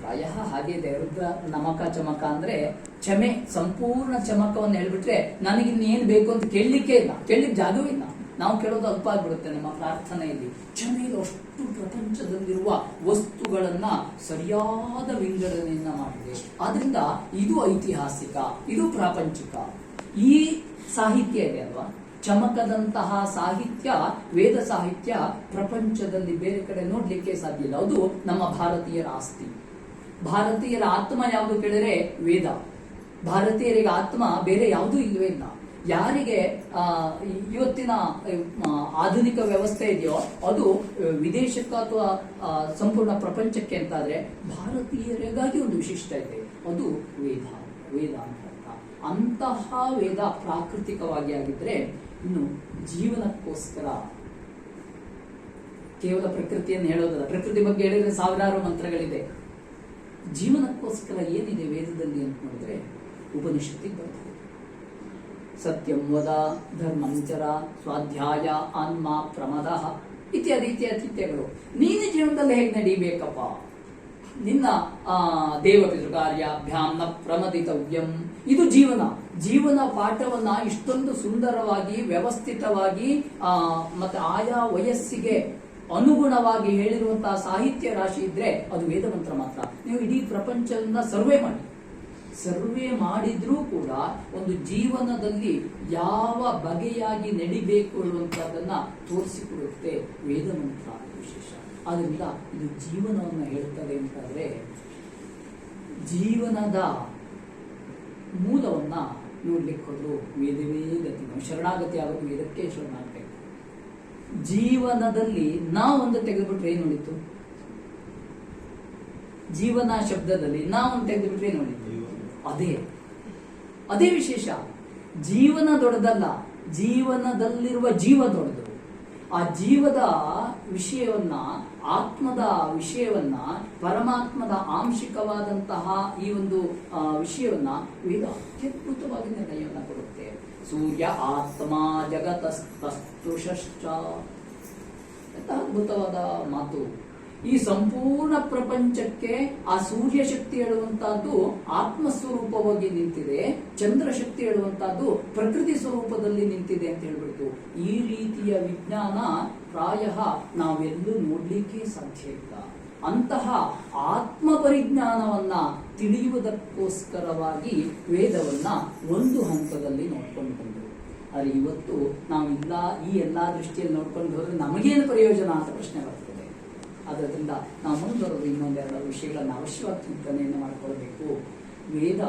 ಪ್ರಾಯ ಹಾಗೆ ಇದೆ. ರುದ್ರ ನಮಕ ಚಮಕ ಅಂದ್ರೆ ಚಮೆ, ಸಂಪೂರ್ಣ ಚಮಕವನ್ನು ಹೇಳ್ಬಿಟ್ರೆ ನನಗಿನ್ನೇನು ಬೇಕು ಅಂತ ಕೇಳಲಿಕ್ಕೆ ಇಲ್ಲ, ಕೇಳಲಿಕ್ಕೆ ಜಾಗವೂ ಇಲ್ಲ. ನಾವು ಕೇಳೋದು ಅಲ್ಪ ಆಗ್ಬಿಡುತ್ತೆ ನಮ್ಮ ಪ್ರಾರ್ಥನೆಯಲ್ಲಿ. ಚಮೆಯಲ್ಲಿ ಅಷ್ಟು ಪ್ರಪಂಚದಲ್ಲಿರುವ ವಸ್ತುಗಳನ್ನ ಸರಿಯಾದ ವಿಂಗಡಣೆಯನ್ನ ಮಾಡಿದೆ. ಆದ್ರಿಂದ ಇದು ಐತಿಹಾಸಿಕ, ಇದು ಪ್ರಾಪಂಚಿಕ. ಈ ಸಾಹಿತ್ಯ ಇದೆ ಅಲ್ವಾ, ಚಮಕದಂತಹ ಸಾಹಿತ್ಯ, ವೇದ ಸಾಹಿತ್ಯ ಪ್ರಪಂಚದಲ್ಲಿ ಬೇರೆ ಕಡೆ ನೋಡ್ಲಿಕ್ಕೆ ಸಾಧ್ಯ ಇಲ್ಲ. ಅದು ನಮ್ಮ ಭಾರತೀಯರ ಆಸ್ತಿ. ಭಾರತೀಯರ ಆತ್ಮ ಯಾವುದು ಕೇಳಿದ್ರೆ ವೇದ. ಭಾರತೀಯರಿಗೆ ಆತ್ಮ ಬೇರೆ ಯಾವುದೂ ಇಲ್ಲವೇ ಇಲ್ಲ. ಯಾರಿಗೆ ಇವತ್ತಿನ ಆಧುನಿಕ ವ್ಯವಸ್ಥೆ ಇದೆಯೋ ಅದು ವಿದೇಶಕ್ಕೆ ಅಥವಾ ಸಂಪೂರ್ಣ ಪ್ರಪಂಚಕ್ಕೆ ಅಂತಾದ್ರೆ ಭಾರತೀಯರಿಗಾಗಿ ಒಂದು ವಿಶಿಷ್ಟ ಇದೆ, ಅದು ವೇದ. ವೇದ ಅಂತ ಅಂತಹ ವೇದ ಪ್ರಾಕೃತಿಕವಾಗಿ ಆಗಿದ್ರೆ, ಇನ್ನು ಜೀವನಕ್ಕೋಸ್ಕರ ಕೇವಲ ಪ್ರಕೃತಿಯನ್ನು ಹೇಳೋದಲ್ಲ. ಪ್ರಕೃತಿ ಬಗ್ಗೆ ಹೇಳಿದ್ರೆ ಸಾವಿರಾರು ಮಂತ್ರಗಳಿದೆ. ಜೀವನಕ್ಕೋಸ್ಕರ ಏನಿದೆ ವೇದದಲ್ಲಿ ಅಂತ ನೋಡಿದ್ರೆ ಉಪನಿಷತ್ತಿಗೆ ಬರ್ತದೆ. ಸತ್ಯಂ ವದ ಧರ್ಮಂಚರ ಸ್ವಾಧ್ಯಾಯ ಆನ್ಮ ಪ್ರಮದ ಇತ್ಯಾದಿ ಇತ್ಯಾದಿ ಇತ್ಯಾದಿಗಳು. ನೀನು ಜೀವನದಲ್ಲಿ ಹೇಗೆ ನಡೀಬೇಕಪ್ಪ? ನಿನ್ನ ದೇವಪಿತೃಕಾರ್ಯಾಭ್ಯಾಂ ನ ಪ್ರಮದಿತವ್ಯಂ. ಇದು ಜೀವನ. ಜೀವನ ಪಾಠವನ್ನ ಇಷ್ಟೊಂದು ಸುಂದರವಾಗಿ ವ್ಯವಸ್ಥಿತವಾಗಿ ಮತ್ತೆ ಆಯಾ ವಯಸ್ಸಿಗೆ ಅನುಗುಣವಾಗಿ ಹೇಳಿರುವಂತಹ ಸಾಹಿತ್ಯ ರಾಶಿ ಇದ್ರೆ ಅದು ವೇದ ಮಂತ್ರ ಮಾತ್ರ. ನೀವು ಇಡೀ ಪ್ರಪಂಚವನ್ನ ಸರ್ವೆ ಮಾಡಿದ್ರೂ ಕೂಡ ಒಂದು ಜೀವನದಲ್ಲಿ ಯಾವ ಬಗೆಯಾಗಿ ನಡಿಬೇಕು ಅನ್ನುವಂಥದ್ದನ್ನ ತೋರಿಸಿಕೊಡುತ್ತೆ ವೇದ ಮಂತ್ರ ವಿಶೇಷ. ಆದ್ರಿಂದ ಇದು ಜೀವನವನ್ನು ಹೇಳ್ತದೆ ಅಂತಂದ್ರೆ ಜೀವನದ ಮೂಲವನ್ನ ನೋಡ್ಲಿಕ್ಕೆ ಹೋದ್ರು ವೇದವೇ ಗತಿ. ನಾವು ಶರಣಾಗತಿ ಆಗೋದು ವೇದಕ್ಕೆ ಶರಣಾಗಬೇಕು. ಜೀವನದಲ್ಲಿ ನಾವೊಂದು ತೆಗೆದುಬಿಟ್ರೆ ಏನು ಉಳಿತು? ಜೀವನ ಶಬ್ದದಲ್ಲಿ ನಾವೊಂದು ತೆಗೆದುಬಿಟ್ರೆ ಏನು ಉಳಿತು? ಅದೇ ವಿಶೇಷ. ಜೀವನ ದೊಡ್ಡದಲ್ಲ, ಜೀವನದಲ್ಲಿರುವ ಜೀವ ದೊಡ್ಡದು. ಆ ಜೀವದ ವಿಷಯವನ್ನ, ಆತ್ಮದ ವಿಷಯವನ್ನ, ಪರಮಾತ್ಮದ ಆಂಶಿಕವಾದಂತಹ ಈ ಒಂದು ವಿಷಯವನ್ನ ವೇದ ಅತ್ಯದ್ಭುತವಾಗಿ ನಿರ್ಣಯವನ್ನು ಕೊಡುತ್ತೆ. ಸೂರ್ಯ ಆತ್ಮ ಜಗತಸ್ತುಷಶ್ಚ ಎಂತ ಅದ್ಭುತವಾದ ಮಾತು. ಈ ಸಂಪೂರ್ಣ ಪ್ರಪಂಚಕ್ಕೆ ಆ ಸೂರ್ಯ ಶಕ್ತಿ ಹೇಳುವಂತಹದ್ದು ಆತ್ಮಸ್ವರೂಪವಾಗಿ ನಿಂತಿದೆ, ಚಂದ್ರ ಶಕ್ತಿ ಹೇಳುವಂತಹದ್ದು ಪ್ರಕೃತಿ ಸ್ವರೂಪದಲ್ಲಿ ನಿಂತಿದೆ ಅಂತ ಹೇಳ್ಬಿಟ್ಟು ಈ ರೀತಿಯ ವಿಜ್ಞಾನ ಪ್ರಾಯ ನಾವೆಲ್ಲೂ ನೋಡ್ಲಿಕ್ಕೆ ಸಾಧ್ಯ ಇಲ್ಲ. ಅಂತಹ ಆತ್ಮ ಪರಿಜ್ಞಾನವನ್ನ ತಿಳಿಯುವುದಕ್ಕೋಸ್ಕರವಾಗಿ ವೇದವನ್ನ ಒಂದು ಹಂತದಲ್ಲಿ ನೋಡ್ಕೊಂಡು ಬಂದರು. ಆದರೆ ಇವತ್ತು ನಾವಿಲ್ಲ ಈ ಎಲ್ಲಾ ದೃಷ್ಟಿಯಲ್ಲಿ ನೋಡ್ಕೊಂಡು ಹೋದ್ರೆ ನಮಗೇನು ಪ್ರಯೋಜನ ಅಂತ ಪ್ರಶ್ನೆ ಬರ್ತದೆ. ಆದ್ದರಿಂದ ನಾವು ಮುಂದುವರೆದು ಇನ್ನೊಂದೆರಡು ವಿಷಯಗಳನ್ನು ಅವಶ್ಯವಾಗಿ ಚಿಂತನೆಯನ್ನು ಮಾಡಿಕೊಳ್ಬೇಕು. ವೇದ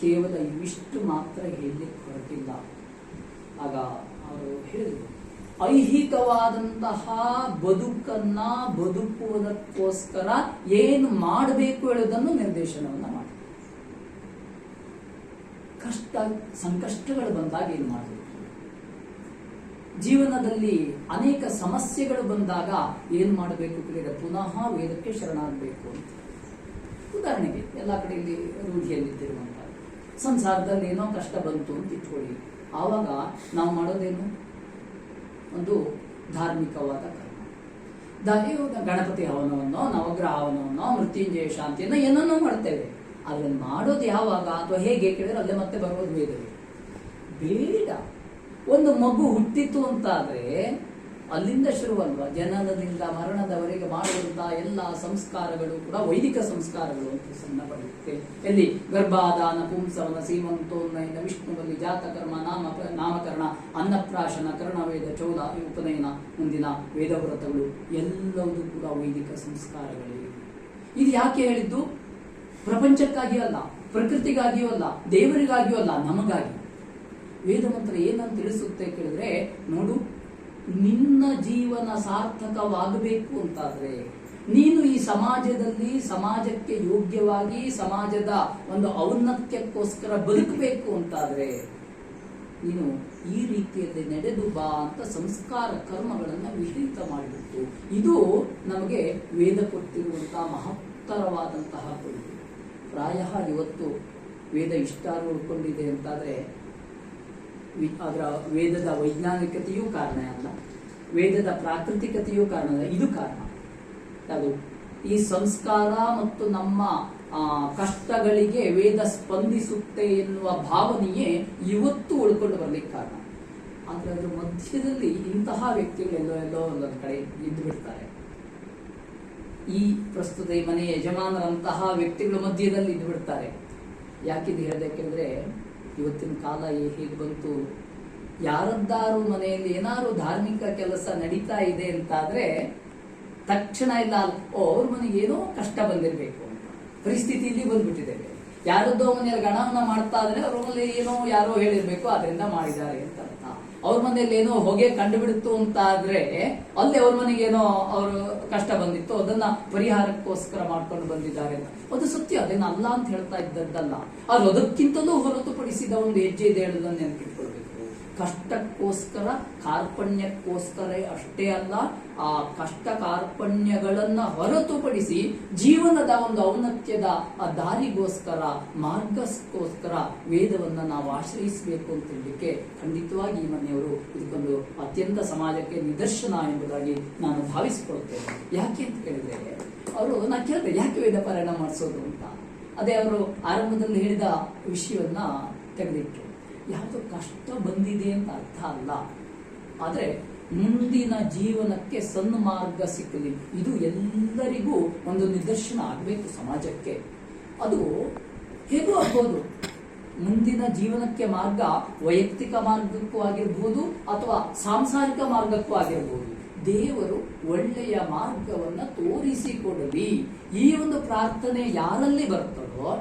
ಕೇವಲ ಇವಿಷ್ಟು ಮಾತ್ರ ಹೇಳಲಿಕ್ಕೆ ಹೊರಟಿಲ್ಲ. ಆಗ ಅವರು ಹೇಳಿದರು, ಐಹಿಕವಾದಂತಹ ಬದುಕನ್ನ ಬದುಕುವುದಕ್ಕೋಸ್ಕರ ಏನು ಮಾಡಬೇಕು ಹೇಳುವುದನ್ನು ನಿರ್ದೇಶನವನ್ನ ಮಾಡಿ. ಸಂಕಷ್ಟಗಳು ಬಂದಾಗ ಏನು ಮಾಡಬೇಕು, ಜೀವನದಲ್ಲಿ ಅನೇಕ ಸಮಸ್ಯೆಗಳು ಬಂದಾಗ ಏನು ಮಾಡಬೇಕು ಕೇಳಿದ್ರೆ ಪುನಃ ವೇದಕ್ಕೆ ಶರಣಾಗಬೇಕು ಅಂತ. ಉದಾಹರಣೆಗೆ ಎಲ್ಲ ಕಡೆಯಲ್ಲಿ ರೂಢಿಯಲ್ಲಿದ್ದಿರುವಂತ ಸಂಸಾರದಲ್ಲಿ ಏನೋ ಕಷ್ಟ ಬಂತು ಅಂತ ಇಟ್ಕೊಳ್ಳಿ. ಆವಾಗ ನಾವು ಮಾಡೋದೇನು? ಒಂದು ಧಾರ್ಮಿಕವಾದ ಕರ್ಮ. ಗಣಪತಿ ಹವನವನ್ನು, ನವಗ್ರಹ ಹವನವನ್ನು, ಮೃತ್ಯುಂಜಯ ಶಾಂತಿಯನ್ನು ಏನನ್ನೋ ಮಾಡ್ತೇವೆ. ಅದನ್ನು ಮಾಡೋದು ಯಾವಾಗ ಅಥವಾ ಹೇಗೆ ಕೇಳಿದ್ರೆ ಅಲ್ಲೇ ಮತ್ತೆ ಬರೋದು ವೇದವೇ. ಬೇಡ. ಒಂದು ಮಗು ಹುಟ್ಟಿತು ಅಂತ ಆದ್ರೆ ಅಲ್ಲಿಂದ ಶುರುವಲ್ವಾ, ಜನನದಿಂದ ಮರಣದವರೆಗೆ ಮಾಡುವಂತಹ ಎಲ್ಲ ಸಂಸ್ಕಾರಗಳು ಕೂಡ ವೈದಿಕ ಸಂಸ್ಕಾರಗಳು ಅಂತ ಸಣ್ಣ ಪಡೆಯುತ್ತೆ. ಎಲ್ಲಿ ಗರ್ಭಾಧಾನ, ಪುಂಸವನ, ಸೀಮಂತೋನ್ನಯನ, ವಿಷ್ಣುವಲ್ಲಿ, ಜಾತಕರ್ಮ, ನಾಮಕರಣ, ಅನ್ನಪ್ರಾಶನ, ಕರ್ಣವೇದ, ಚೌದ, ಉಪನಯನ, ಮುಂದಿನ ವೇದವ್ರತಗಳು ಎಲ್ಲವೂ ಕೂಡ ವೈದಿಕ ಸಂಸ್ಕಾರಗಳಿವೆ. ಇದು ಯಾಕೆ ಹೇಳಿದ್ದು? ಪ್ರಪಂಚಕ್ಕಾಗಿಯೂ ಅಲ್ಲ, ಪ್ರಕೃತಿಗಾಗಿಯೂ ಅಲ್ಲ, ದೇವರಿಗಾಗಿಯೂ ಅಲ್ಲ, ನಮಗಾಗಿ. ವೇದ ಮಂತ್ರ ಏನಂತ ತಿಳಿಸುತ್ತೆ ಕೇಳಿದ್ರೆ, ನೋಡು, ನಿನ್ನ ಜೀವನ ಸಾರ್ಥಕವಾಗಬೇಕು ಅಂತಾದ್ರೆ, ನೀನು ಈ ಸಮಾಜದಲ್ಲಿ ಸಮಾಜಕ್ಕೆ ಯೋಗ್ಯವಾಗಿ ಸಮಾಜದ ಒಂದು ಔನ್ನತ್ಯಕ್ಕೋಸ್ಕರ ಬದುಕಬೇಕು ಅಂತಾದ್ರೆ ನೀನು ಈ ರೀತಿಯಲ್ಲಿ ನಡೆದು ಬಾ ಅಂತ ಸಂಸ್ಕಾರ ಕರ್ಮಗಳನ್ನು ವಿಹಿತ ಮಾಡಿಬಿಟ್ಟು, ಇದು ನಮಗೆ ವೇದ ಕೊಟ್ಟಿರುವಂತಹ ಮಹತ್ತರವಾದಂತಹ ಕೊಡುಗೆ. ಪ್ರಾಯ ಇವತ್ತು ವೇದ ಇಷ್ಟಾರು ಉಳ್ಕೊಂಡಿದೆ ಅಂತಾದ್ರೆ ಅದರ ವೇದದ ವೈಜ್ಞಾನಿಕತೆಯೂ ಕಾರಣ ಅಲ್ಲ, ವೇದದ ಪ್ರಾಕೃತಿಕತೆಯೂ ಕಾರಣ ಅಲ್ಲ, ಇದು ಕಾರಣ. ಅದು ಈ ಸಂಸ್ಕಾರ ಮತ್ತು ನಮ್ಮ ಕಷ್ಟಗಳಿಗೆ ವೇದ ಸ್ಪಂದಿಸುತ್ತೆ ಎನ್ನುವ ಭಾವನೆಯೇ ಇವತ್ತು ಉಳ್ಕೊಂಡು ಬರ್ಲಿಕ್ಕೆ ಕಾರಣ. ಆದ್ರೆ ಅದರ ಮಧ್ಯದಲ್ಲಿ ಇಂತಹ ವ್ಯಕ್ತಿಗಳು ಎಲ್ಲೋ ಒಂದೊಂದು ಕಡೆ ಇದ್ದು ಬಿಡ್ತಾರೆ. ಈ ಪ್ರಸ್ತುತ ಈ ಮನೆಯ ಯಜಮಾನರಂತಹ ವ್ಯಕ್ತಿಗಳ ಮಧ್ಯದಲ್ಲಿ ಇದ್ದು ಬಿಡ್ತಾರೆ. ಯಾಕಿದು ಹೇಳಬೇಕೆಂದ್ರೆ, ಇವತ್ತಿನ ಕಾಲ ಹೇಗೆ ಬಂತು, ಯಾರದ್ದಾರು ಮನೆಯಲ್ಲಿ ಏನಾದ್ರು ಧಾರ್ಮಿಕ ಕೆಲಸ ನಡೀತಾ ಇದೆ ಅಂತಾದ್ರೆ ತಕ್ಷಣ ಇಲ್ಲ, ಅವ್ರ ಮನೆಗೆ ಏನೋ ಕಷ್ಟ ಬಂದಿರಬೇಕು ಅಂತ ಪರಿಸ್ಥಿತಿ ಇಲ್ಲಿ ಬಂದ್ಬಿಟ್ಟಿದ್ದೇವೆ. ಯಾರದ್ದೋ ಮನೆಯಲ್ಲಿ ಗಣವನ್ನ ಮಾಡ್ತಾ ಇದ್ರೆ ಅವ್ರ ಮನೇಲಿ ಏನೋ ಯಾರೋ ಹೇಳಿರ್ಬೇಕು, ಅದರಿಂದ ಮಾಡಿದ್ದಾರೆ ಅಂತ ಅರ್ಥ. ಅವ್ರ ಮನೆಯಲ್ಲಿ ಏನೋ ಹೊಗೆ ಕಂಡುಬಿಡುತ್ತು ಅಂತ ಆದ್ರೆ ಅಲ್ಲಿ ಅವ್ರ ಮನೆಗೆ ಏನೋ ಅವರು ಕಷ್ಟ ಬಂದಿತ್ತು, ಅದನ್ನ ಪರಿಹಾರಕ್ಕೋಸ್ಕರ ಮಾಡ್ಕೊಂಡು ಬಂದಿದ್ದಾರೆ ಅಂತ. ಅದು ಸತ್ಯ, ಅದೇನು ಅಲ್ಲ ಅಂತ ಹೇಳ್ತಾ ಇದ್ದದ್ದಲ್ಲ. ಆದ್ರೆ ಅದಕ್ಕಿಂತಲೂ ಹೊರತುಪಡಿಸಿದ ಒಂದು ಹೆಜ್ಜೆ ಇದೆ ಹೇಳೋದನ್ನ ನೆನಪಿಟ್ಕೊಳ್ಬೇಕು. ಕಷ್ಟಕ್ಕೋಸ್ಕರ, ಕಾರ್ಪಣ್ಯಕ್ಕೋಸ್ಕರ ಅಷ್ಟೇ ಅಲ್ಲ, ಆ ಕಷ್ಟ ಕಾರ್ಪಣ್ಯಗಳನ್ನ ಹೊರತುಪಡಿಸಿ ಜೀವನದ ಒಂದು ಔನ್ನತ್ಯದ ಆ ದಾರಿಗೋಸ್ಕರ, ಮಾರ್ಗಕ್ಕೋಸ್ಕರ ವೇದವನ್ನ ನಾವು ಆಶ್ರಯಿಸಬೇಕು ಅಂತ ಹೇಳಲಿಕ್ಕೆ ಖಂಡಿತವಾಗಿ ಈ ಮನೆಯವರು ಇದಕ್ಕೊಂದು ಅತ್ಯಂತ ಸಮಾಜಕ್ಕೆ ನಿದರ್ಶನ ಎಂಬುದಾಗಿ ನಾನು ಭಾವಿಸಿಕೊಳ್ತೇನೆ. ಯಾಕೆ ಅಂತ ಕೇಳಿದ್ರೆ, ನಾ ಕೇಳಿದೆ ಯಾಕೆ ವೇದ ಪಾರಾಯಣ ಮಾಡಿಸೋದು ಅಂತ. ಅದೇ ಅವರು ಆರಂಭದಲ್ಲಿ ಹೇಳಿದ ವಿಷಯವನ್ನ ತೆಗೆದಿಟ್ಟು, ಯಾವುದೋ ಕಷ್ಟ ಬಂದಿದೆ ಅಂತ ಅರ್ಥ ಅಲ್ಲ, ಆದ್ರೆ ಮುಂದಿನ ಜೀವನಕ್ಕೆ ಸನ್ಮಾರ್ಗ ಸಿಕ್ಕಲಿ, ಇದು ಎಲ್ಲರಿಗೂ ಒಂದು ನಿದರ್ಶನ ಆಗಬೇಕು ಸಮಾಜಕ್ಕೆ. ಅದು ಹೇಗೂ ಆಗ್ಬೋದು. ಮುಂದಿನ ಜೀವನಕ್ಕೆ ಮಾರ್ಗ ವೈಯಕ್ತಿಕ ಮಾರ್ಗಕ್ಕೂ ಆಗಿರ್ಬೋದು ಅಥವಾ ಸಾಂಸಾರಿಕ ಮಾರ್ಗಕ್ಕೂ ಆಗಿರ್ಬೋದು. ದೇವರು ಒಳ್ಳೆಯ ಮಾರ್ಗವನ್ನ ತೋರಿಸಿಕೊಡಲಿ, ಈ ಒಂದು ಪ್ರಾರ್ಥನೆ ಯಾರಲ್ಲಿ ಬರ್ತದೋ,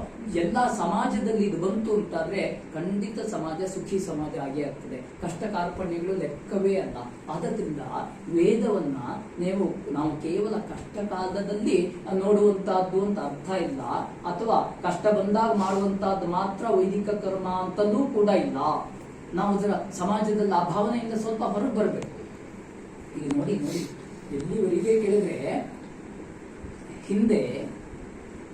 ಎಲ್ಲ ಸಮಾಜದಲ್ಲಿ ಇದು ಬಂತು ಅಂತಾದ್ರೆ ಖಂಡಿತ ಸಮಾಜ ಸುಖಿ ಸಮಾಜ ಆಗೇ ಆಗ್ತದೆ. ಕಷ್ಟ ಕಾರ್ಪಣ್ಯಗಳು ಲೆಕ್ಕವೇ ಅಲ್ಲ. ಆದ್ದರಿಂದ ವೇದವನ್ನ ನಾವು ಕೇವಲ ಕಷ್ಟ ಕಾಲದಲ್ಲಿ ನೋಡುವಂತಹದ್ದು ಅಂತ ಅರ್ಥ ಇಲ್ಲ, ಅಥವಾ ಕಷ್ಟ ಬಂದಾಗ ಮಾಡುವಂತಹದ್ದು ಮಾತ್ರ ವೈದಿಕ ಕರ್ಮ ಅಂತಲೂ ಕೂಡ ಇಲ್ಲ. ನಾವು ಅದರ ಸಮಾಜದಲ್ಲಿ ಆ ಭಾವನೆಯಿಂದ ಸ್ವಲ್ಪ ಹೊರಗೆ ಬರಬೇಕು. ಈಗ ನೋಡಿ ಎಲ್ಲಿವರೆಗೆ ಕೇಳಿದ್ರೆ, ಹಿಂದೆ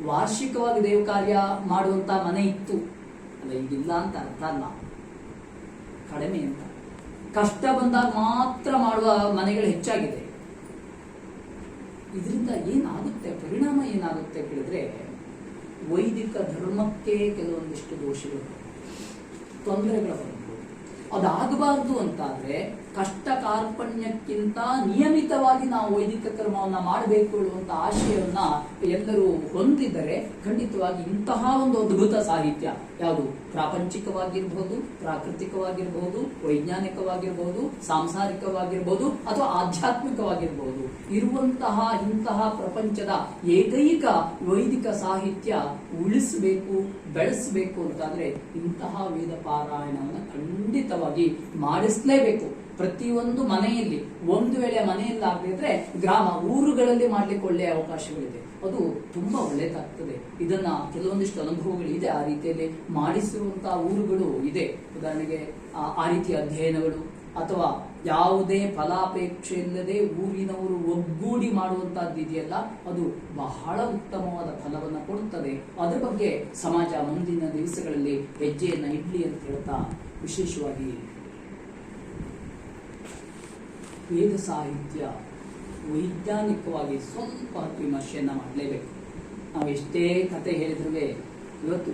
ವಾರ್ಷಿಕವಾಗಿ ದೇವ ಕಾರ್ಯ ಮಾಡುವಂತ ಮನೆ ಇತ್ತು ಅಲ್ಲ, ಈಗಿಲ್ಲ ಅಂತ ಅರ್ಥ ಅಲ್ಲ, ಕಡಿಮೆ ಅಂತ. ಕಷ್ಟ ಬಂದಾಗ ಮಾತ್ರ ಮಾಡುವ ಮನೆಗಳು ಹೆಚ್ಚಾಗಿದೆ. ಇದರಿಂದ ಏನಾಗುತ್ತೆ, ಪರಿಣಾಮ ಏನಾಗುತ್ತೆ ಕೇಳಿದ್ರೆ, ವೈದಿಕ ಧರ್ಮಕ್ಕೆ ಕೆಲವೊಂದಿಷ್ಟು ದೋಷಗಳು, ತೊಂದರೆಗಳು ಬರಬಹುದು. ಅದಾಗಬಾರ್ದು ಅಂತಾದ್ರೆ ಕಷ್ಟ ಕಾರ್ಪಣ್ಯಕ್ಕಿಂತ ನಿಯಮಿತವಾಗಿ ನಾವು ವೈದಿಕ ಕರ್ಮವನ್ನ ಮಾಡಬೇಕು ಅನ್ನುವಂತ ಆಶಯವನ್ನ ಎಲ್ಲರೂ ಹೊಂದಿದರೆ ಖಂಡಿತವಾಗಿ ಇಂತಹ ಒಂದು ಅದ್ಭುತ ಸಾಹಿತ್ಯ, ಯಾವುದು ಪ್ರಾಪಂಚಿಕವಾಗಿರ್ಬೋದು, ಪ್ರಾಕೃತಿಕವಾಗಿರ್ಬೋದು, ವೈಜ್ಞಾನಿಕವಾಗಿರ್ಬೋದು, ಸಾಂಸಾರಿಕವಾಗಿರ್ಬೋದು ಅಥವಾ ಆಧ್ಯಾತ್ಮಿಕವಾಗಿರ್ಬೋದು, ಇಂತಹ ಪ್ರಪಂಚದ ಏಕೈಕ ವೈದಿಕ ಸಾಹಿತ್ಯ ಉಳಿಸಬೇಕು, ಬೆಳೆಸಬೇಕು ಅಂತಾದ್ರೆ ಇಂತಹ ವೇದ ಪಾರಾಯಣವನ್ನು ಖಂಡಿತವಾಗಿ ಮಾಡಿಸಲೇಬೇಕು. ಪ್ರತಿಯೊಂದು ಮನೆಯಲ್ಲಿ, ಒಂದು ವೇಳೆ ಮನೆಯಲ್ಲಿ ಆಗದಿದ್ರೆ ಗ್ರಾಮ ಊರುಗಳಲ್ಲಿ ಮಾಡ್ಲಿಕ್ಕೆ ಒಳ್ಳೆಯ ಅವಕಾಶಗಳಿದೆ. ಅದು ತುಂಬಾ ಒಳ್ಳೇದಾಗ್ತದೆ. ಇದನ್ನ ಕೆಲವೊಂದಿಷ್ಟು ಅನುಭವಗಳಿದೆ, ಆ ರೀತಿಯಲ್ಲಿ ಮಾಡಿಸಿರುವಂತಹ ಊರುಗಳು ಇದೆ. ಉದಾಹರಣೆಗೆ ಆ ರೀತಿಯ ಅಧ್ಯಯನಗಳು ಅಥವಾ ಯಾವುದೇ ಫಲಾಪೇಕ್ಷೆ ಇಲ್ಲದೆ ಊರಿನವರು ಒಗ್ಗೂಡಿ ಮಾಡುವಂತಹದ್ದು ಇದೆಯಲ್ಲ, ಅದು ಬಹಳ ಉತ್ತಮವಾದ ಫಲವನ್ನು ಕೊಡುತ್ತದೆ. ಅದರ ಬಗ್ಗೆ ಸಮಾಜ ಮುಂದಿನ ದಿವಸಗಳಲ್ಲಿ ಹೆಜ್ಜೆಯನ್ನ ಇಡ್ಲಿ ಅಂತ ಹೇಳ್ತಾ, ವಿಶೇಷವಾಗಿ ವೇದ ಸಾಹಿತ್ಯ ವೈಜ್ಞಾನಿಕವಾಗಿ ಸ್ವಲ್ಪ ಹೊತ್ತು ವಿಮರ್ಶೆಯನ್ನು ಮಾಡಲೇಬೇಕು. ನಾವು ಎಷ್ಟೇ ಕತೆ ಹೇಳಿದ್ರೂ ಇವತ್ತು